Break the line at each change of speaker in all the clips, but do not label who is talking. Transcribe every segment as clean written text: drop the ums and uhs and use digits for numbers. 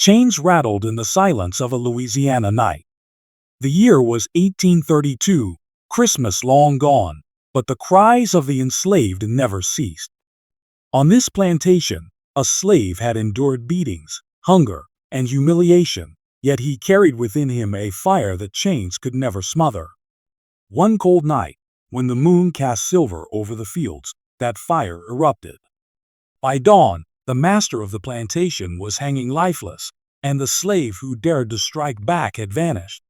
Chains rattled in the silence of a Louisiana night. The year was 1832, Christmas long gone, but the cries of the enslaved never ceased. On this plantation, a slave had endured beatings, hunger, and humiliation, yet he carried within him a fire that chains could never smother. One cold night, when the moon cast silver over the fields, that fire erupted. By dawn, the master of the plantation was hanging lifeless, and the slave who dared to strike back had vanished.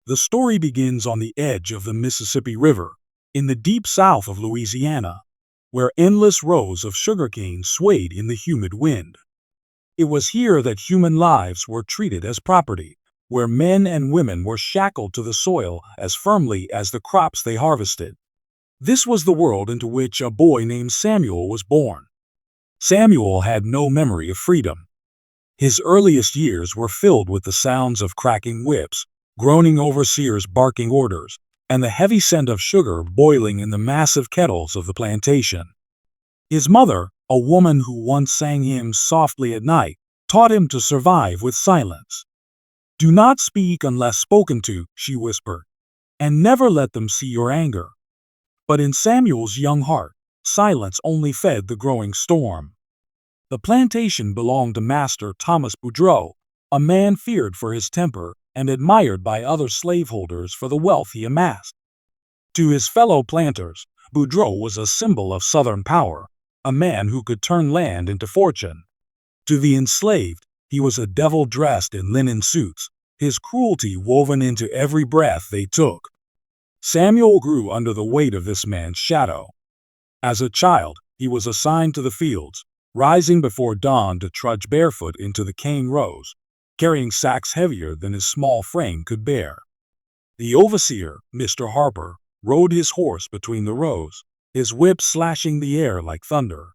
The story begins on the edge of the Mississippi River, in the deep south of Louisiana, where endless rows of sugarcane swayed in the humid wind. It was here that human lives were treated as property, where men and women were shackled to the soil as firmly as the crops they harvested. This was the world into which a boy named Samuel was born. Samuel had no memory of freedom. His earliest years were filled with the sounds of cracking whips, groaning overseers barking orders, and the heavy scent of sugar boiling in the massive kettles of the plantation. His mother, a woman who once sang hymns softly at night, taught him to survive with silence. "Do not speak unless spoken to," she whispered, "and never let them see your anger." But in Samuel's young heart, silence only fed the growing storm. The plantation belonged to Master Thomas Boudreaux, a man feared for his temper and admired by other slaveholders for the wealth he amassed. To his fellow planters, Boudreaux was a symbol of Southern power, a man who could turn land into fortune. To the enslaved, he was a devil dressed in linen suits, his cruelty woven into every breath they took. Samuel grew under the weight of this man's shadow. As a child, he was assigned to the fields, rising before dawn to trudge barefoot into the cane rows, carrying sacks heavier than his small frame could bear. The overseer, Mr. Harper, rode his horse between the rows, his whip slashing the air like thunder.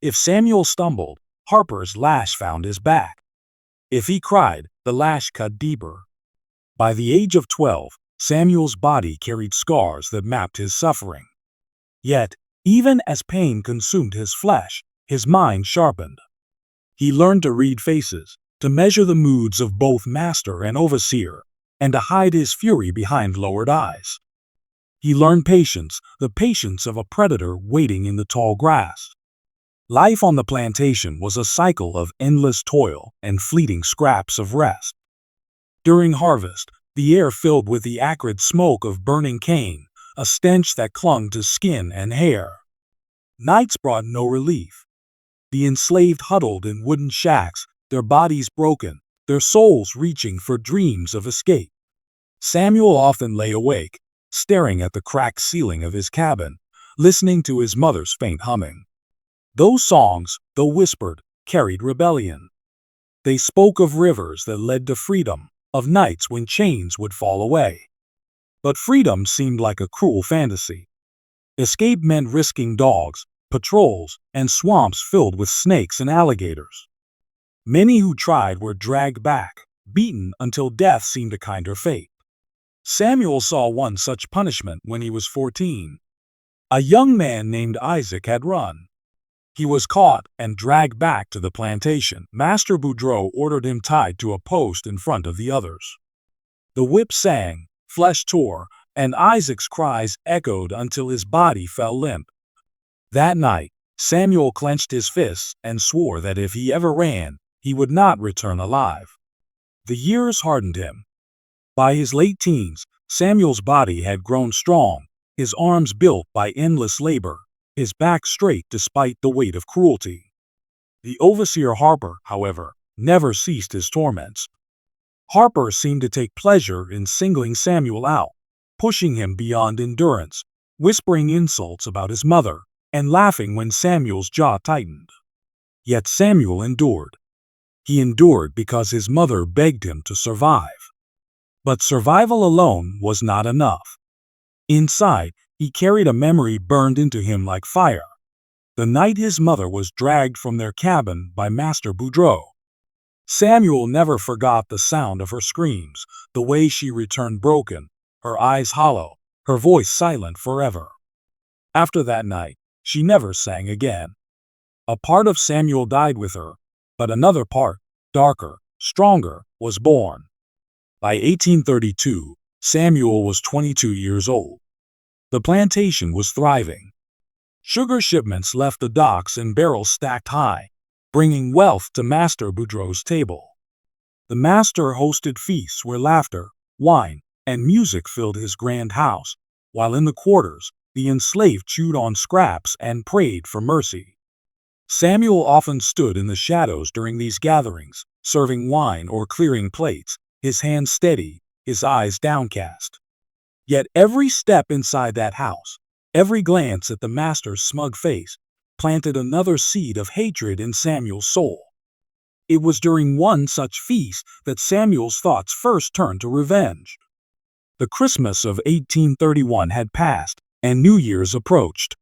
If Samuel stumbled, Harper's lash found his back. If he cried, the lash cut deeper. By the age of 12, Samuel's body carried scars that mapped his suffering. Yet, even as pain consumed his flesh, his mind sharpened. He learned to read faces, to measure the moods of both master and overseer, and to hide his fury behind lowered eyes. He learned patience, the patience of a predator waiting in the tall grass. Life on the plantation was a cycle of endless toil and fleeting scraps of rest. During harvest, the air filled with the acrid smoke of burning cane, a stench that clung to skin and hair. Nights brought no relief. The enslaved huddled in wooden shacks, their bodies broken, their souls reaching for dreams of escape. Samuel often lay awake, staring at the cracked ceiling of his cabin, listening to his mother's faint humming. Those songs, though whispered, carried rebellion. They spoke of rivers that led to freedom, of nights when chains would fall away. But freedom seemed like a cruel fantasy. Escape meant risking dogs, patrols, and swamps filled with snakes and alligators. Many who tried were dragged back, beaten until death seemed a kinder fate. Samuel saw one such punishment when he was 14. A young man named Isaac had run. He was caught and dragged back to the plantation. Master Boudreaux ordered him tied to a post in front of the others. The whip sang, flesh tore, and Isaac's cries echoed until his body fell limp. That night, Samuel clenched his fists and swore that if he ever ran, he would not return alive. The years hardened him. By his late teens, Samuel's body had grown strong, his arms built by endless labor, his back straight despite the weight of cruelty. The overseer Harper, however, never ceased his torments. Harper seemed to take pleasure in singling Samuel out, pushing him beyond endurance, whispering insults about his mother, and laughing when Samuel's jaw tightened. Yet Samuel endured. He endured because his mother begged him to survive. But survival alone was not enough. Inside, he carried a memory burned into him like fire. The night his mother was dragged from their cabin by Master Boudreaux. Samuel never forgot the sound of her screams, the way she returned broken, her eyes hollow, her voice silent forever. After that night, she never sang again. A part of Samuel died with her, but another part, darker, stronger, was born. By 1832, Samuel was 22 years old. The plantation was thriving. Sugar shipments left the docks in barrels stacked high, bringing wealth to Master Boudreau's table. The master hosted feasts where laughter, wine, and music filled his grand house, while in the quarters, the enslaved chewed on scraps and prayed for mercy. Samuel often stood in the shadows during these gatherings, serving wine or clearing plates, his hands steady, his eyes downcast. Yet every step inside that house, every glance at the master's smug face, planted another seed of hatred in Samuel's soul. It was during one such feast that Samuel's thoughts first turned to revenge. The Christmas of 1831 had passed, and New Year's approached.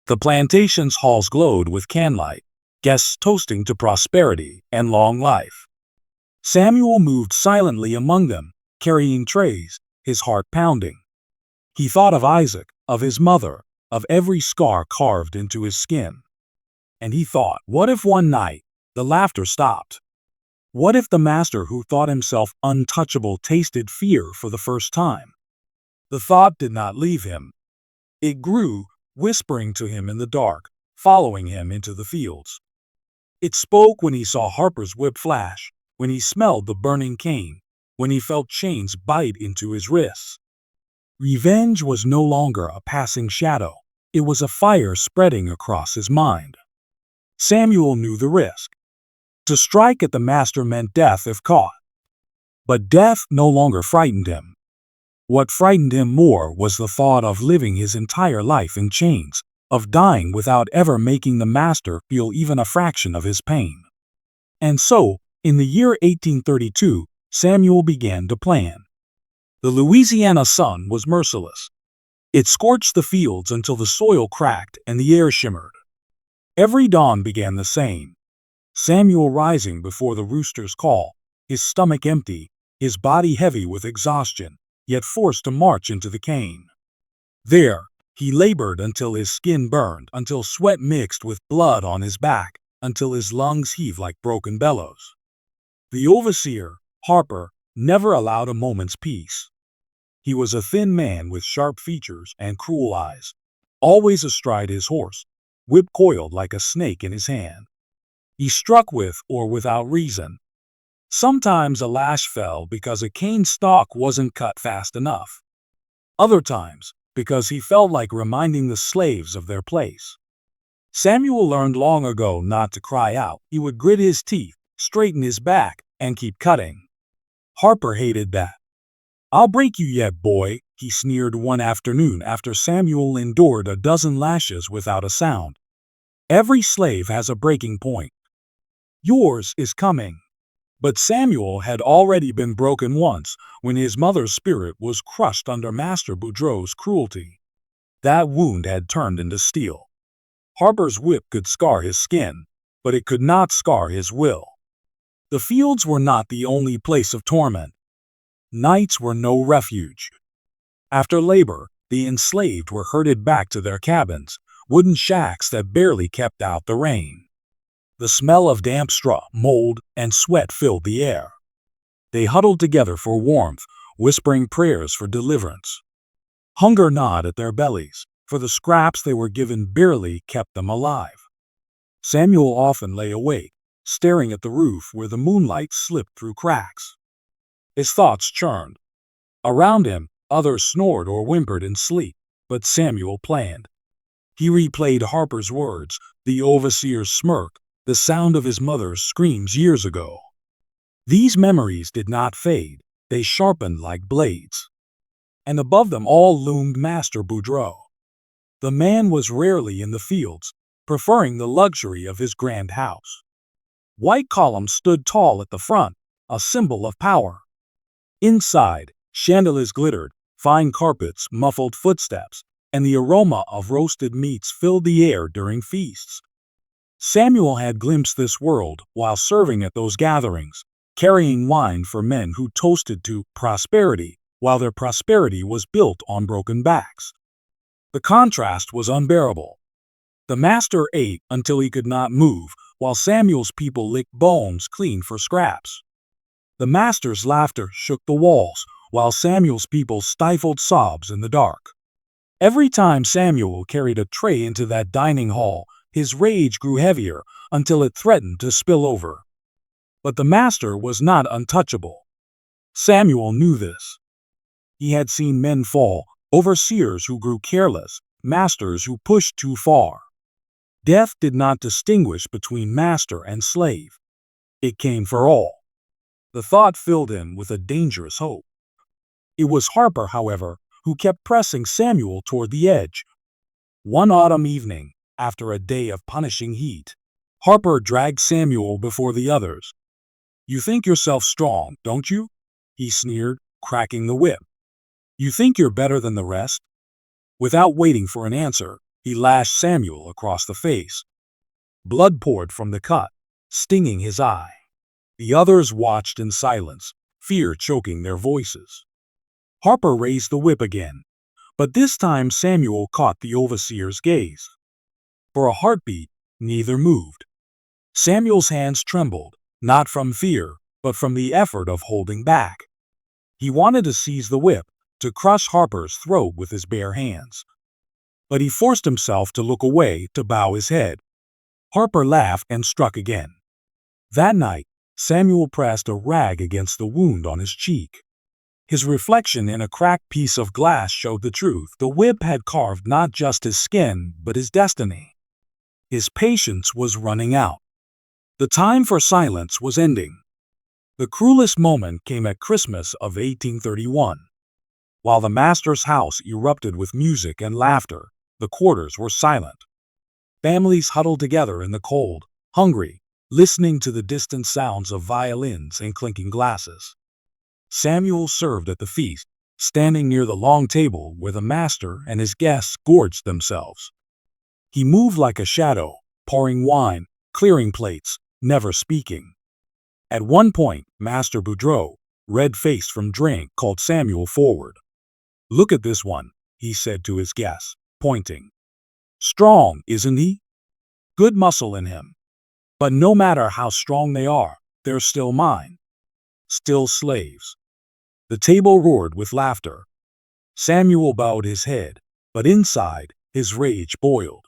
The plantation's halls glowed with candlelight, guests toasting to prosperity and long life. Samuel moved silently among them, carrying trays, his heart pounding. He thought of Isaac, of his mother, of every scar carved into his skin. And he thought, what if one night the laughter stopped? What if the master who thought himself untouchable tasted fear for the first time? The thought did not leave him. It grew, whispering to him in the dark, following him into the fields. It spoke when he saw Harper's whip flash, when he smelled the burning cane, when he felt chains bite into his wrists. Revenge was no longer a passing shadow. It was a fire spreading across his mind. Samuel knew the risk. To strike at the master meant death if caught. But death no longer frightened him. What frightened him more was the thought of living his entire life in chains, of dying without ever making the master feel even a fraction of his pain. And so, in the year 1832, Samuel began to plan. The Louisiana sun was merciless. It scorched the fields until the soil cracked and the air shimmered. Every dawn began the same. Samuel rising before the rooster's call, his stomach empty, his body heavy with exhaustion, yet forced to march into the cane. There, he labored until his skin burned, until sweat mixed with blood on his back, until his lungs heaved like broken bellows. The overseer, Harper, never allowed a moment's peace. He was a thin man with sharp features and cruel eyes, always astride his horse, whip coiled like a snake in his hand. He struck with or without reason. Sometimes a lash fell because a cane stalk wasn't cut fast enough. Other times, because he felt like reminding the slaves of their place. Samuel learned long ago not to cry out. He would grit his teeth, straighten his back, and keep cutting. Harper hated that. "I'll break you yet, boy," he sneered one afternoon after Samuel endured a dozen lashes without a sound. "Every slave has a breaking point. Yours is coming." But Samuel had already been broken once when his mother's spirit was crushed under Master Boudreau's cruelty. That wound had turned into steel. Harper's whip could scar his skin, but it could not scar his will. The fields were not the only place of torment. Nights were no refuge. After labor, the enslaved were herded back to their cabins, wooden shacks that barely kept out the rain. The smell of damp straw, mold, and sweat filled the air. They huddled together for warmth, whispering prayers for deliverance. Hunger gnawed at their bellies, for the scraps they were given barely kept them alive. Samuel often lay awake, staring at the roof where the moonlight slipped through cracks. His thoughts churned. Around him, others snored or whimpered in sleep, but Samuel planned. He replayed Harper's words, the overseer's smirk, the sound of his mother's screams years ago. These memories did not fade, they sharpened like blades. And above them all loomed Master Boudreau. The man was rarely in the fields, preferring the luxury of his grand house. White columns stood tall at the front, a symbol of power. Inside, chandeliers glittered, fine carpets muffled footsteps, and the aroma of roasted meats filled the air during feasts. Samuel had glimpsed this world while serving at those gatherings, carrying wine for men who toasted to prosperity, while their prosperity was built on broken backs. The contrast was unbearable. The master ate until he could not move, while Samuel's people licked bones clean for scraps. The master's laughter shook the walls, while Samuel's people stifled sobs in the dark. Every time Samuel carried a tray into that dining hall, his rage grew heavier until it threatened to spill over. But the master was not untouchable. Samuel knew this. He had seen men fall, overseers who grew careless, masters who pushed too far. Death did not distinguish between master and slave. It came for all. The thought filled him with a dangerous hope. It was Harper, however, who kept pressing Samuel toward the edge. One autumn evening, after a day of punishing heat, Harper dragged Samuel before the others. "You think yourself strong, don't you?" he sneered, cracking the whip. "You think you're better than the rest?" Without waiting for an answer, he lashed Samuel across the face. Blood poured from the cut, stinging his eye. The others watched in silence, fear choking their voices. Harper raised the whip again, but this time Samuel caught the overseer's gaze. For a heartbeat, neither moved. Samuel's hands trembled, not from fear, but from the effort of holding back. He wanted to seize the whip, to crush Harper's throat with his bare hands. But he forced himself to look away, to bow his head. Harper laughed and struck again. That night, Samuel pressed a rag against the wound on his cheek. His reflection in a cracked piece of glass showed the truth. The whip had carved not just his skin, but his destiny. His patience was running out. The time for silence was ending. The cruelest moment came at Christmas of 1831. While the master's house erupted with music and laughter, the quarters were silent. Families huddled together in the cold, hungry, listening to the distant sounds of violins and clinking glasses. Samuel served at the feast, standing near the long table where the master and his guests gorged themselves. He moved like a shadow, pouring wine, clearing plates, never speaking. At one point, Master Boudreau, red-faced from drink, called Samuel forward. "Look at this one," he said to his guests, pointing. "Strong, isn't he? Good muscle in him. But no matter how strong they are, they're still mine. Still slaves." The table roared with laughter. Samuel bowed his head, but inside, his rage boiled.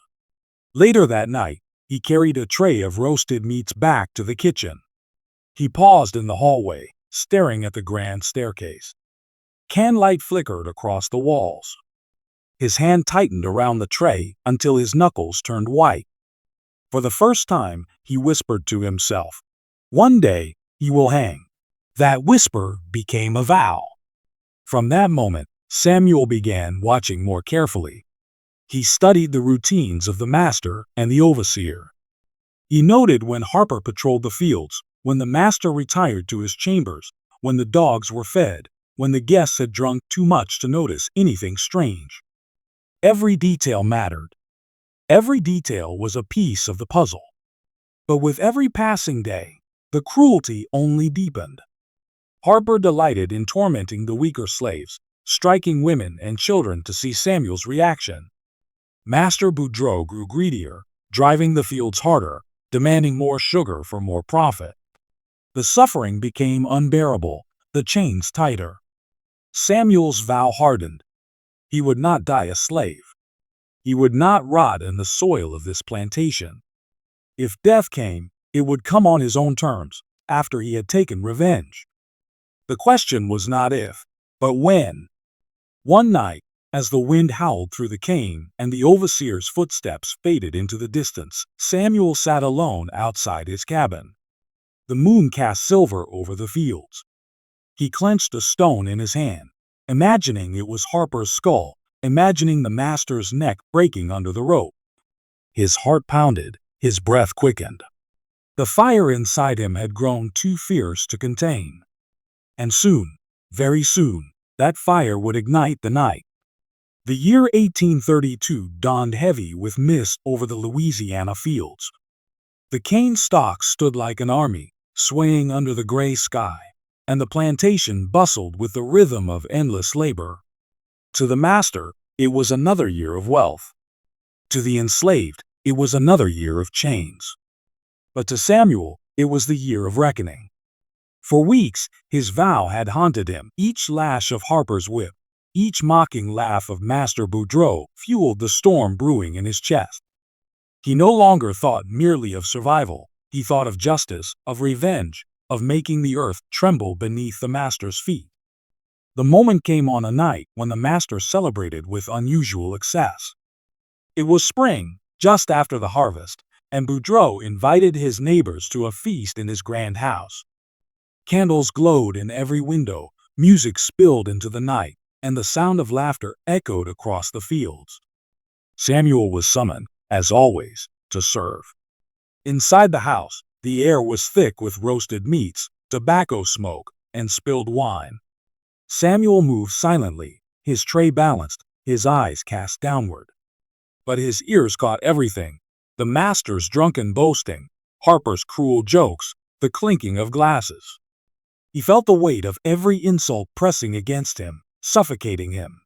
Later that night, he carried a tray of roasted meats back to the kitchen. He paused in the hallway, staring at the grand staircase. Candlelight flickered across the walls. His hand tightened around the tray until his knuckles turned white. For the first time, he whispered to himself, "One day, he will hang." That whisper became a vow. From that moment, Samuel began watching more carefully. He studied the routines of the master and the overseer. He noted when Harper patrolled the fields, when the master retired to his chambers, when the dogs were fed, when the guests had drunk too much to notice anything strange. Every detail mattered. Every detail was a piece of the puzzle. But with every passing day, the cruelty only deepened. Harper delighted in tormenting the weaker slaves, striking women and children to see Samuel's reaction. Master Boudreau grew greedier, driving the fields harder, demanding more sugar for more profit. The suffering became unbearable, the chains tighter. Samuel's vow hardened. He would not die a slave. He would not rot in the soil of this plantation. If death came, it would come on his own terms, after he had taken revenge. The question was not if, but when. One night, as the wind howled through the cane and the overseer's footsteps faded into the distance, Samuel sat alone outside his cabin. The moon cast silver over the fields. He clenched a stone in his hand, imagining it was Harper's skull, imagining the master's neck breaking under the rope. His heart pounded, his breath quickened. The fire inside him had grown too fierce to contain. And soon, very soon, that fire would ignite the night. The year 1832 dawned heavy with mist over the Louisiana fields. The cane stalks stood like an army, swaying under the gray sky, and the plantation bustled with the rhythm of endless labor. To the master, it was another year of wealth. To the enslaved, it was another year of chains. But to Samuel, it was the year of reckoning. For weeks, his vow had haunted him. Each lash of Harper's whip, each mocking laugh of Master Boudreaux fueled the storm brewing in his chest. He no longer thought merely of survival. He thought of justice, of revenge, of making the earth tremble beneath the master's feet. The moment came on a night when the master celebrated with unusual excess. It was spring, just after the harvest, and Boudreaux invited his neighbors to a feast in his grand house. Candles glowed in every window, music spilled into the night, and the sound of laughter echoed across the fields. Samuel was summoned, as always, to serve. Inside the house, the air was thick with roasted meats, tobacco smoke, and spilled wine. Samuel moved silently, his tray balanced, his eyes cast downward. But his ears caught everything: the master's drunken boasting, Harper's cruel jokes, the clinking of glasses. He felt the weight of every insult pressing against him, suffocating him.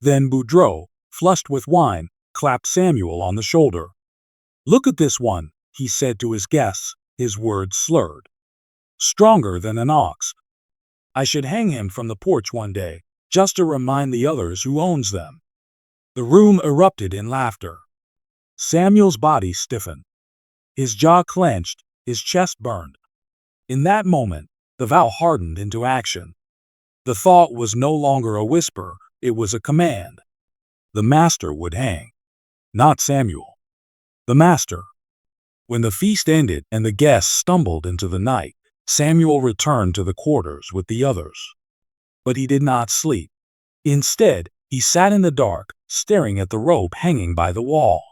Then Boudreaux, flushed with wine, clapped Samuel on the shoulder. "Look at this one," he said to his guests, his words slurred. "Stronger than an ox. I should hang him from the porch one day, just to remind the others who owns them." The room erupted in laughter. Samuel's body stiffened. His jaw clenched, his chest burned. In that moment, the vow hardened into action. The thought was no longer a whisper, it was a command. The master would hang. Not Samuel. The master. When the feast ended and the guests stumbled into the night, Samuel returned to the quarters with the others. But he did not sleep. Instead, he sat in the dark, staring at the rope hanging by the wall.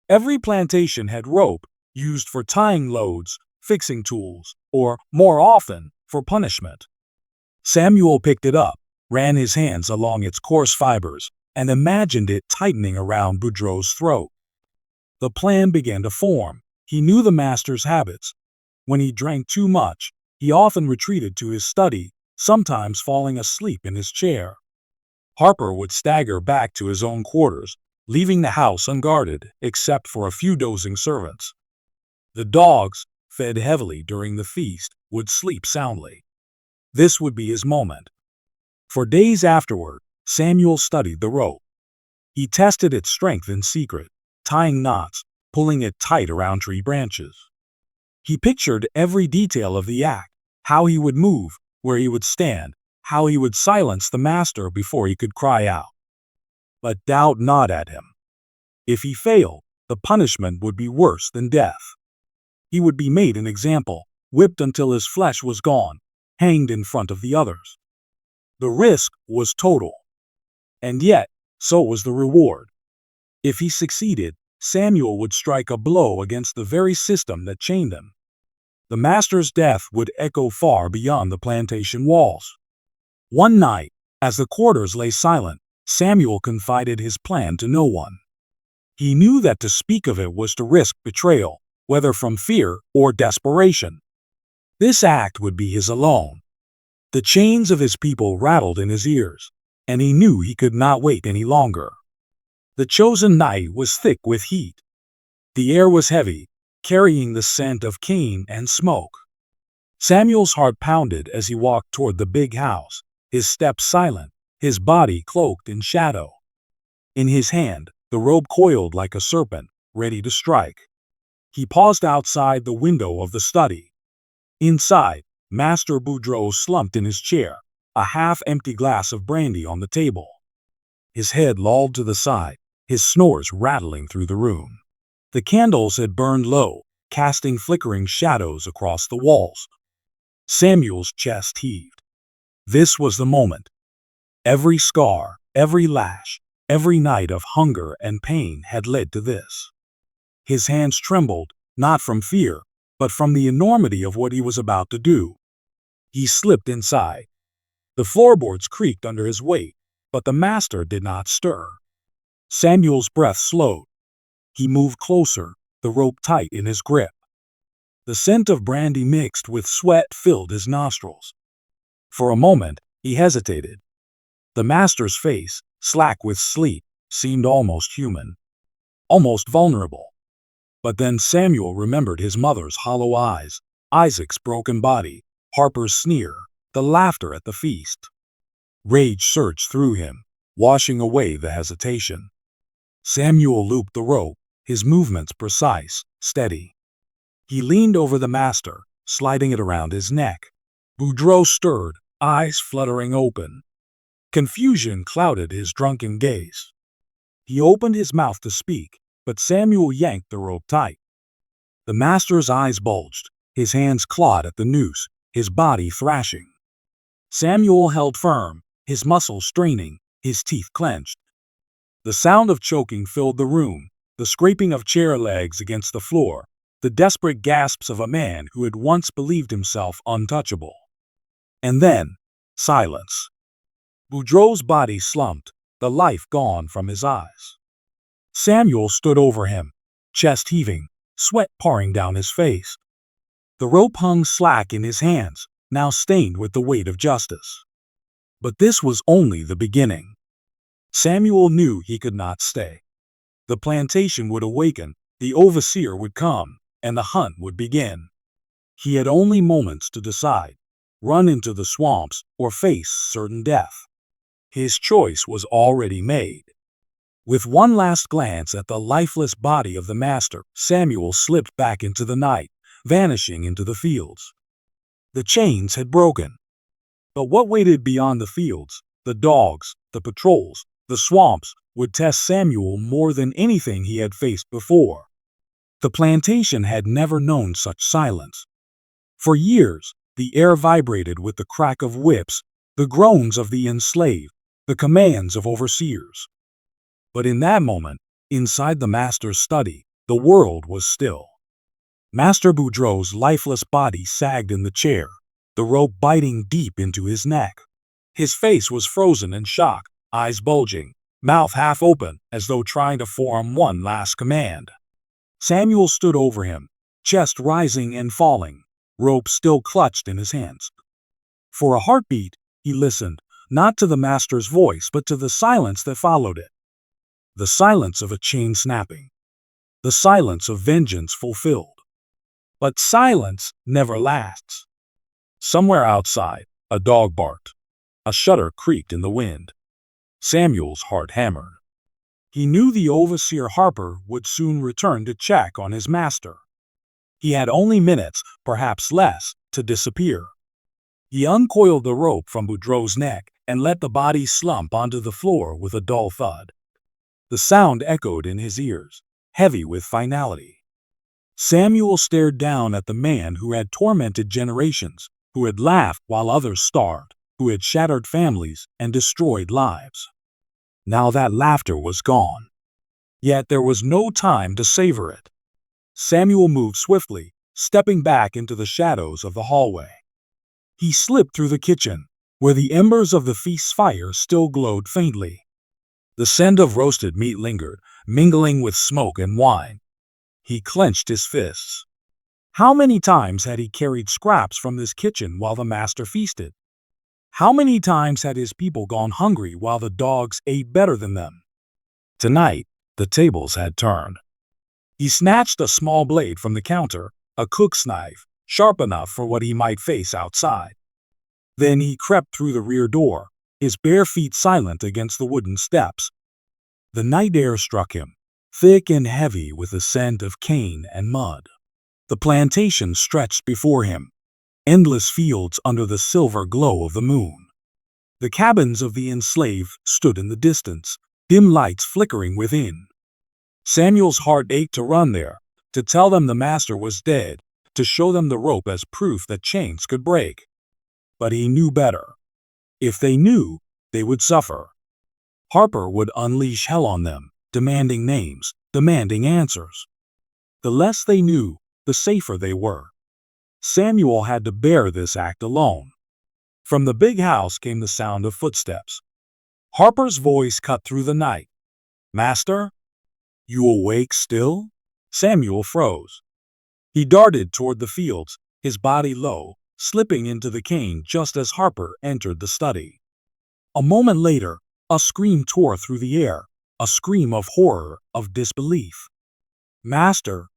Every plantation had rope, used for tying loads, fixing tools, or, more often, for punishment. Samuel picked it up, ran his hands along its coarse fibers, and imagined it tightening around Boudreaux's throat. The plan began to form. He knew the master's habits. When he drank too much, he often retreated to his study, sometimes falling asleep in his chair. Harper would stagger back to his own quarters, leaving the house unguarded except for a few dozing servants. The dogs, fed heavily during the feast, would sleep soundly. This would be his moment. For days afterward, Samuel studied the rope. He tested its strength in secret, tying knots, pulling it tight around tree branches. He pictured every detail of the act: how he would move, where he would stand, how he would silence the master before he could cry out. But doubt gnawed at him. If he failed, the punishment would be worse than death. He would be made an example, whipped until his flesh was gone, hanged in front of the others. The risk was total. And yet, so was the reward. If he succeeded, Samuel would strike a blow against the very system that chained him. The master's death would echo far beyond the plantation walls. One night, as the quarters lay silent, Samuel confided his plan to no one. He knew that to speak of it was to risk betrayal, whether from fear or desperation. This act would be his alone. The chains of his people rattled in his ears, and he knew he could not wait any longer. The chosen night was thick with heat. The air was heavy, carrying the scent of cane and smoke. Samuel's heart pounded as he walked toward the big house, his steps silent, his body cloaked in shadow. In his hand, the rope coiled like a serpent, ready to strike. He paused outside the window of the study. Inside, Master Boudreaux slumped in his chair, a half-empty glass of brandy on the table. His head lolled to the side, his snores rattling through the room. The candles had burned low, casting flickering shadows across the walls. Samuel's chest heaved. This was the moment. Every scar, every lash, every night of hunger and pain had led to this. His hands trembled, not from fear, but from the enormity of what he was about to do. He slipped inside. The floorboards creaked under his weight, but the master did not stir. Samuel's breath slowed. He moved closer, the rope tight in his grip. The scent of brandy mixed with sweat filled his nostrils. For a moment, he hesitated. The master's face, slack with sleep, seemed almost human, almost vulnerable. But then Samuel remembered his mother's hollow eyes, Isaac's broken body, Harper's sneer, the laughter at the feast. Rage surged through him, washing away the hesitation. Samuel looped the rope, his movements precise, steady. He leaned over the master, sliding it around his neck. Boudreaux stirred, eyes fluttering open. Confusion clouded his drunken gaze. He opened his mouth to speak, but Samuel yanked the rope tight. The master's eyes bulged, his hands clawed at the noose, his body thrashing. Samuel held firm, his muscles straining, his teeth clenched. The sound of choking filled the room, the scraping of chair legs against the floor, the desperate gasps of a man who had once believed himself untouchable. And then, silence. Boudreaux's body slumped, the life gone from his eyes. Samuel stood over him, chest heaving, sweat pouring down his face. The rope hung slack in his hands, now stained with the weight of justice. But this was only the beginning. Samuel knew he could not stay. The plantation would awaken, the overseer would come, and the hunt would begin. He had only moments to decide: run into the swamps or face certain death. His choice was already made. With one last glance at the lifeless body of the master, Samuel slipped back into the night, vanishing into the fields. The chains had broken. But what waited beyond the fields, the dogs, the patrols, the swamps, would test Samuel more than anything he had faced before. The plantation had never known such silence. For years, the air vibrated with the crack of whips, the groans of the enslaved, the commands of overseers. But in that moment, inside the master's study, the world was still. Master Boudreaux's lifeless body sagged in the chair, the rope biting deep into his neck. His face was frozen in shock, eyes bulging, mouth half open as though trying to form one last command. Samuel stood over him, chest rising and falling, rope still clutched in his hands. For a heartbeat, he listened, not to the master's voice but to the silence that followed it. The silence of a chain snapping. The silence of vengeance fulfilled. But silence never lasts. Somewhere outside, a dog barked. A shutter creaked in the wind. Samuel's heart hammered. He knew the overseer Harper would soon return to check on his master. He had only minutes, perhaps less, to disappear. He uncoiled the rope from Boudreaux's neck and let the body slump onto the floor with a dull thud. The sound echoed in his ears, heavy with finality. Samuel stared down at the man who had tormented generations, who had laughed while others starved, who had shattered families and destroyed lives. Now that laughter was gone. Yet there was no time to savor it. Samuel moved swiftly, stepping back into the shadows of the hallway. He slipped through the kitchen, where the embers of the feast's fire still glowed faintly. The scent of roasted meat lingered, mingling with smoke and wine. He clenched his fists. How many times had he carried scraps from this kitchen while the master feasted? How many times had his people gone hungry while the dogs ate better than them? Tonight, the tables had turned. He snatched a small blade from the counter, a cook's knife, sharp enough for what he might face outside. Then he crept through the rear door, his bare feet silent against the wooden steps. The night air struck him, thick and heavy with the scent of cane and mud. The plantation stretched before him, endless fields under the silver glow of the moon. The cabins of the enslaved stood in the distance, dim lights flickering within. Samuel's heart ached to run there, to tell them the master was dead, to show them the rope as proof that chains could break. But he knew better. If they knew, they would suffer. Harper would unleash hell on them, demanding names, demanding answers. The less they knew, the safer they were. Samuel had to bear this act alone. From the big house came the sound of footsteps. Harper's voice cut through the night. "Master? You awake still?" Samuel froze. He darted toward the fields, his body low, slipping into the cane just as Harper entered the study. A moment later, a scream tore through the air, a scream of horror, of disbelief. "Master!"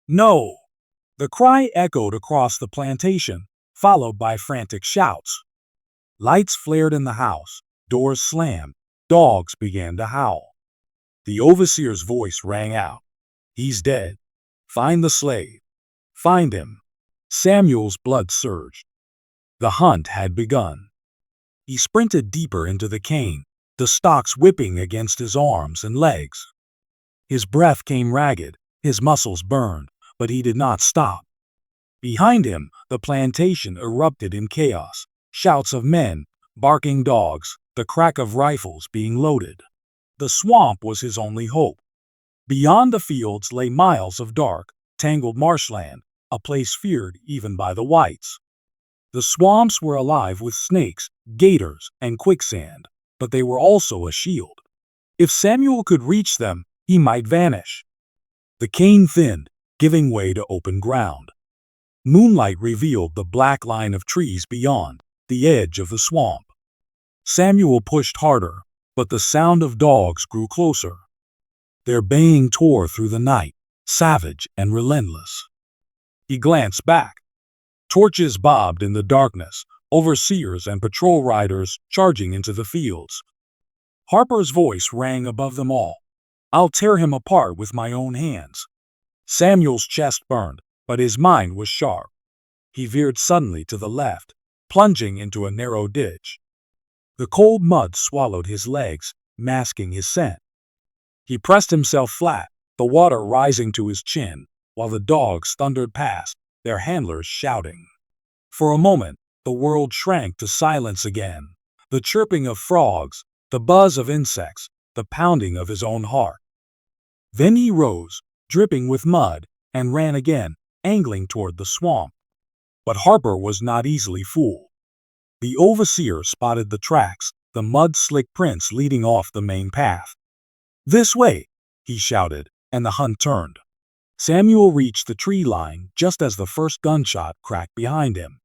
"No!" The cry echoed across the plantation, followed by frantic shouts. Lights flared in the house, doors slammed, dogs began to howl. The overseer's voice rang out. "He's dead. Find the slave. Find him." Samuel's blood surged. The hunt had begun. He sprinted deeper into the cane, the stalks whipping against his arms and legs. His breath came ragged, his muscles burned, but he did not stop. Behind him, the plantation erupted in chaos. Shouts of men, barking dogs, the crack of rifles being loaded. The swamp was his only hope. Beyond the fields lay miles of dark, tangled marshland, a place feared even by the whites. The swamps were alive with snakes, gators, and quicksand, but they were also a shield. If Samuel could reach them, he might vanish. The cane thinned, giving way to open ground. Moonlight revealed the black line of trees beyond, the edge of the swamp. Samuel pushed harder, but the sound of dogs grew closer. Their baying tore through the night, savage and relentless. He glanced back. Torches bobbed in the darkness, overseers and patrol riders charging into the fields. Harper's voice rang above them all. "I'll tear him apart with my own hands." Samuel's chest burned, but his mind was sharp. He veered suddenly to the left, plunging into a narrow ditch. The cold mud swallowed his legs, masking his scent. He pressed himself flat, the water rising to his chin, while the dogs thundered past, their handlers shouting. For a moment, the world shrank to silence again. The chirping of frogs, the buzz of insects, the pounding of his own heart. Then he rose, dripping with mud, and ran again, angling toward the swamp. But Harper was not easily fooled. The overseer spotted the tracks, the mud-slick prints leading off the main path. "This way!" he shouted, and the hunt turned. Samuel reached the tree line just as the first gunshot cracked behind him.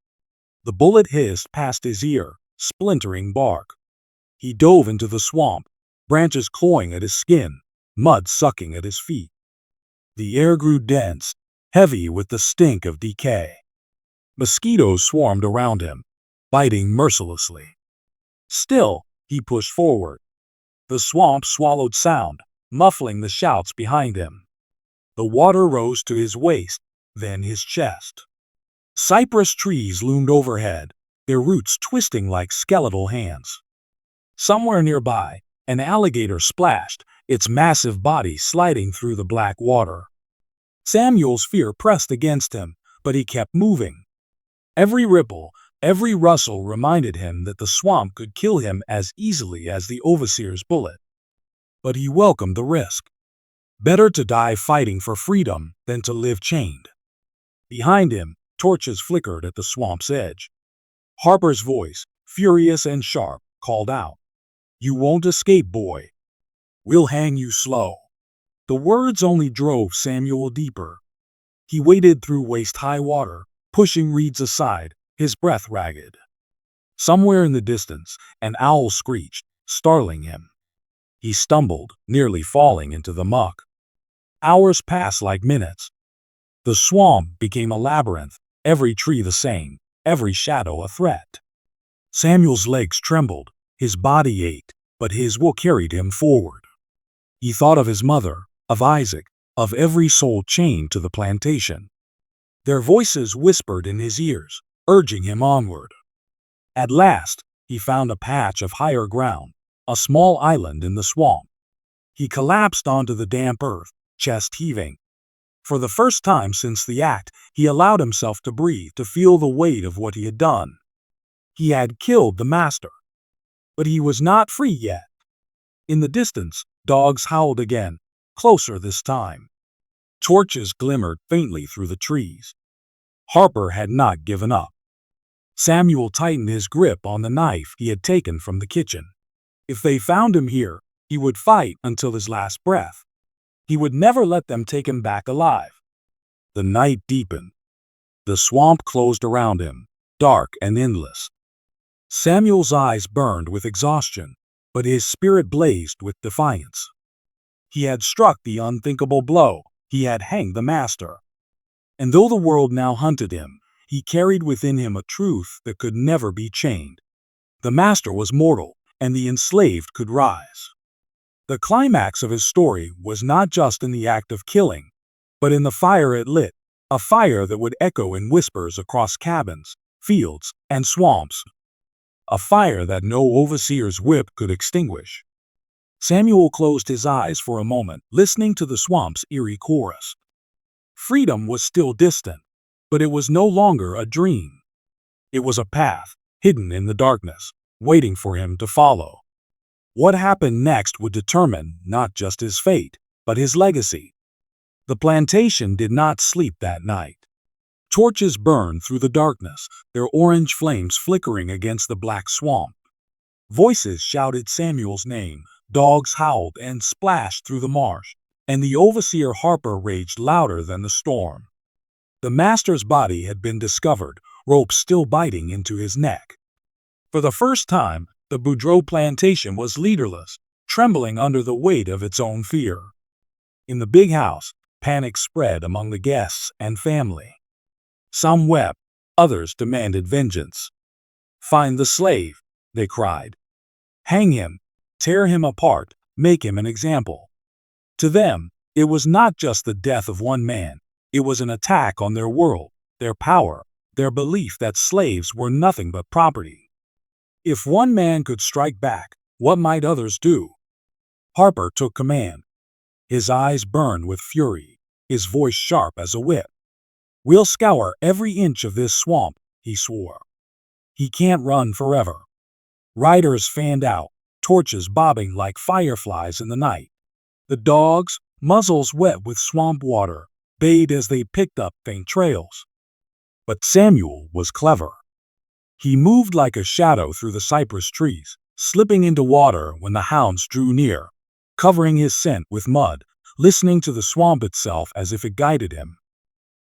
The bullet hissed past his ear, splintering bark. He dove into the swamp, branches clawing at his skin, mud sucking at his feet. The air grew dense, heavy with the stink of decay. Mosquitoes swarmed around him, biting mercilessly. Still, he pushed forward. The swamp swallowed sound, muffling the shouts behind him. The water rose to his waist, then his chest. Cypress trees loomed overhead, their roots twisting like skeletal hands. Somewhere nearby, an alligator splashed, its massive body sliding through the black water. Samuel's fear pressed against him, but he kept moving. Every ripple, every rustle reminded him that the swamp could kill him as easily as the overseer's bullet. But he welcomed the risk. Better to die fighting for freedom than to live chained. Behind him, torches flickered at the swamp's edge. Harper's voice, furious and sharp, called out, "You won't escape, boy. We'll hang you slow." The words only drove Samuel deeper. He waded through waist-high water, pushing reeds aside, his breath ragged. Somewhere in the distance, an owl screeched, startling him. He stumbled, nearly falling into the muck. Hours passed like minutes. The swamp became a labyrinth, every tree the same, every shadow a threat. Samuel's legs trembled, his body ached, but his will carried him forward. He thought of his mother, of Isaac, of every soul chained to the plantation. Their voices whispered in his ears, urging him onward. At last, he found a patch of higher ground, a small island in the swamp. He collapsed onto the damp earth, chest heaving. For the first time since the act, he allowed himself to breathe, to feel the weight of what he had done. He had killed the master. But he was not free yet. In the distance, dogs howled again, closer this time. Torches glimmered faintly through the trees. Harper had not given up. Samuel tightened his grip on the knife he had taken from the kitchen. If they found him here, he would fight until his last breath. He would never let them take him back alive. The night deepened. The swamp closed around him, dark and endless. Samuel's eyes burned with exhaustion, but his spirit blazed with defiance. He had struck the unthinkable blow. He had hanged the master. And though the world now hunted him, he carried within him a truth that could never be chained. The master was mortal, and the enslaved could rise. The climax of his story was not just in the act of killing, but in the fire it lit, a fire that would echo in whispers across cabins, fields, and swamps. A fire that no overseer's whip could extinguish. Samuel closed his eyes for a moment, listening to the swamp's eerie chorus. Freedom was still distant, but it was no longer a dream. It was a path, hidden in the darkness, waiting for him to follow. What happened next would determine not just his fate, but his legacy. The plantation did not sleep that night. Torches burned through the darkness, their orange flames flickering against the black swamp. Voices shouted Samuel's name, dogs howled and splashed through the marsh, and the overseer Harper raged louder than the storm. The master's body had been discovered, ropes still biting into his neck. For the first time, the Boudreaux plantation was leaderless, trembling under the weight of its own fear. In the big house, panic spread among the guests and family. Some wept, others demanded vengeance. "Find the slave," they cried. "Hang him, tear him apart, make him an example." To them, it was not just the death of one man, it was an attack on their world, their power, their belief that slaves were nothing but property. If one man could strike back, what might others do? Harper took command. His eyes burned with fury, his voice sharp as a whip. "We'll scour every inch of this swamp," he swore. "He can't run forever." Riders fanned out, torches bobbing like fireflies in the night. The dogs, muzzles wet with swamp water, bayed as they picked up faint trails. But Samuel was clever. He moved like a shadow through the cypress trees, slipping into water when the hounds drew near, covering his scent with mud, listening to the swamp itself as if it guided him.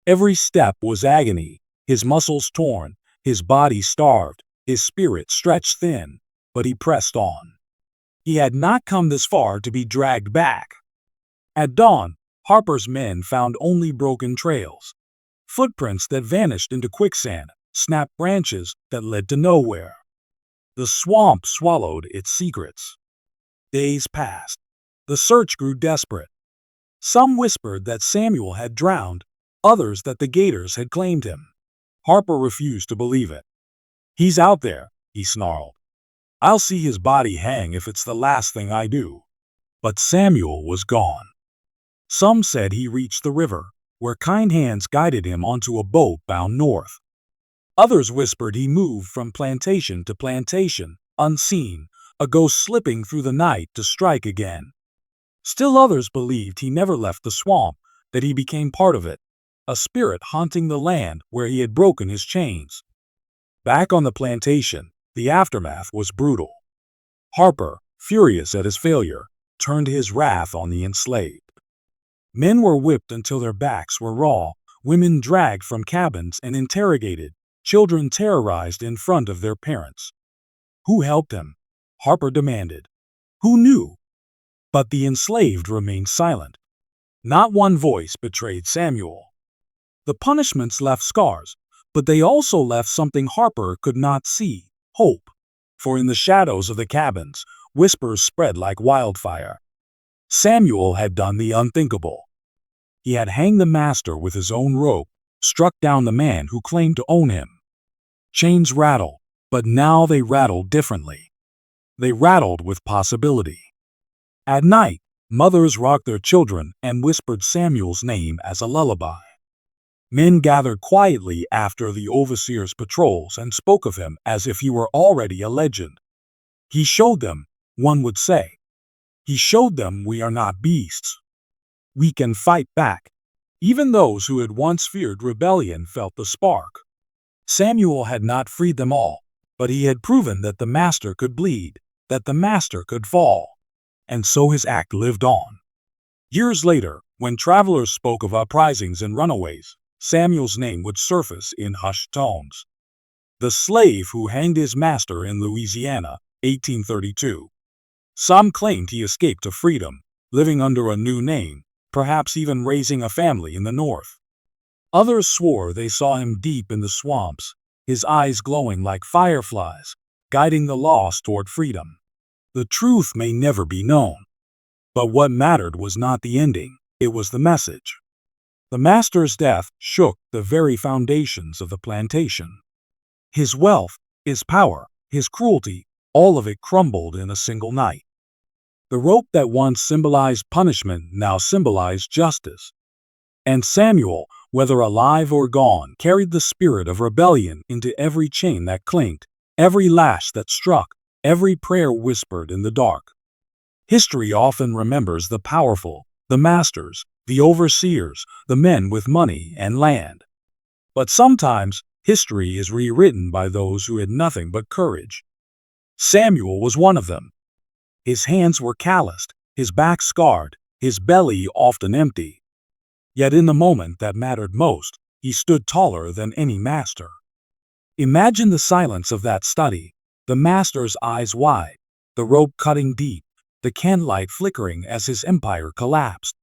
Every step was agony, his muscles torn, his body starved, his spirit stretched thin, but he pressed on. He had not come this far to be dragged back. At dawn, Harper's men found only broken trails, footprints that vanished into quicksand, snapped branches that led to nowhere. The swamp swallowed its secrets. Days passed. The search grew desperate. Some whispered that Samuel had drowned, others that the gators had claimed him. Harper refused to believe it. "He's out there," he snarled. "I'll see his body hang if it's the last thing I do." But Samuel was gone. Some said he reached the river, where kind hands guided him onto a boat bound north. Others whispered he moved from plantation to plantation, unseen, a ghost slipping through the night to strike again. Still others believed he never left the swamp, that he became part of it, a spirit haunting the land where he had broken his chains. Back on the plantation, the aftermath was brutal. Harper, furious at his failure, turned his wrath on the enslaved. Men were whipped until their backs were raw, women dragged from cabins and interrogated, children terrorized in front of their parents. Who helped him? Harper demanded. Who knew? But the enslaved remained silent. Not one voice betrayed Samuel. The punishments left scars, but they also left something Harper could not see: hope. For in the shadows of the cabins, whispers spread like wildfire. Samuel had done the unthinkable. He had hanged the master with his own rope, struck down the man who claimed to own him. Chains rattled, but now they rattled differently. They rattled with possibility. At night, mothers rocked their children and whispered Samuel's name as a lullaby. Men gathered quietly after the overseer's patrols and spoke of him as if he were already a legend. He showed them, one would say. He showed them we are not beasts. We can fight back. Even those who had once feared rebellion felt the spark. Samuel had not freed them all, but he had proven that the master could bleed, that the master could fall. And so his act lived on. Years later, when travelers spoke of uprisings and runaways, Samuel's name would surface in hushed tones. The slave who hanged his master in Louisiana, 1832. Some claimed he escaped to freedom, living under a new name, perhaps even raising a family in the North. Others swore they saw him deep in the swamps, his eyes glowing like fireflies, guiding the lost toward freedom. The truth may never be known, but what mattered was not the ending, it was the message. The master's death shook the very foundations of the plantation. His wealth, his power, his cruelty, all of it crumbled in a single night. The rope that once symbolized punishment now symbolized justice. And Samuel, whether alive or gone, carried the spirit of rebellion into every chain that clinked, every lash that struck, every prayer whispered in the dark. History often remembers the powerful, the masters, the overseers, the men with money and land. But sometimes, history is rewritten by those who had nothing but courage. Samuel was one of them. His hands were calloused, his back scarred, his belly often empty. Yet in the moment that mattered most, he stood taller than any master. Imagine the silence of that study, the master's eyes wide, the rope cutting deep, the candlelight flickering as his empire collapsed.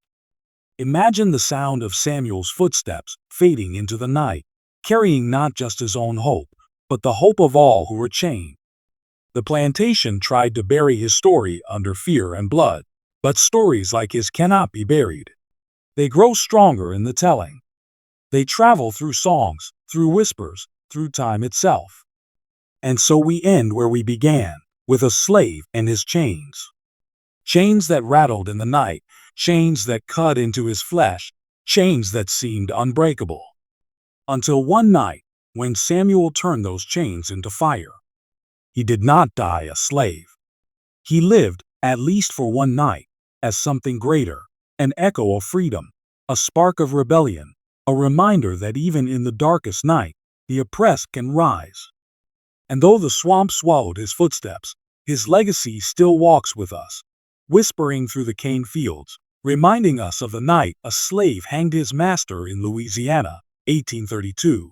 Imagine the sound of Samuel's footsteps fading into the night, carrying not just his own hope, but the hope of all who were chained. The plantation tried to bury his story under fear and blood, but stories like his cannot be buried. They grow stronger in the telling. They travel through songs, through whispers, through time itself. And so we end where we began, with a slave and his chains. Chains that rattled in the night, chains that cut into his flesh, chains that seemed unbreakable. Until one night, when Samuel turned those chains into fire. He did not die a slave. He lived, at least for one night, as something greater, an echo of freedom, a spark of rebellion, a reminder that even in the darkest night, the oppressed can rise. And though the swamp swallowed his footsteps, his legacy still walks with us, whispering through the cane fields, reminding us of the night a slave hanged his master in Louisiana, 1832.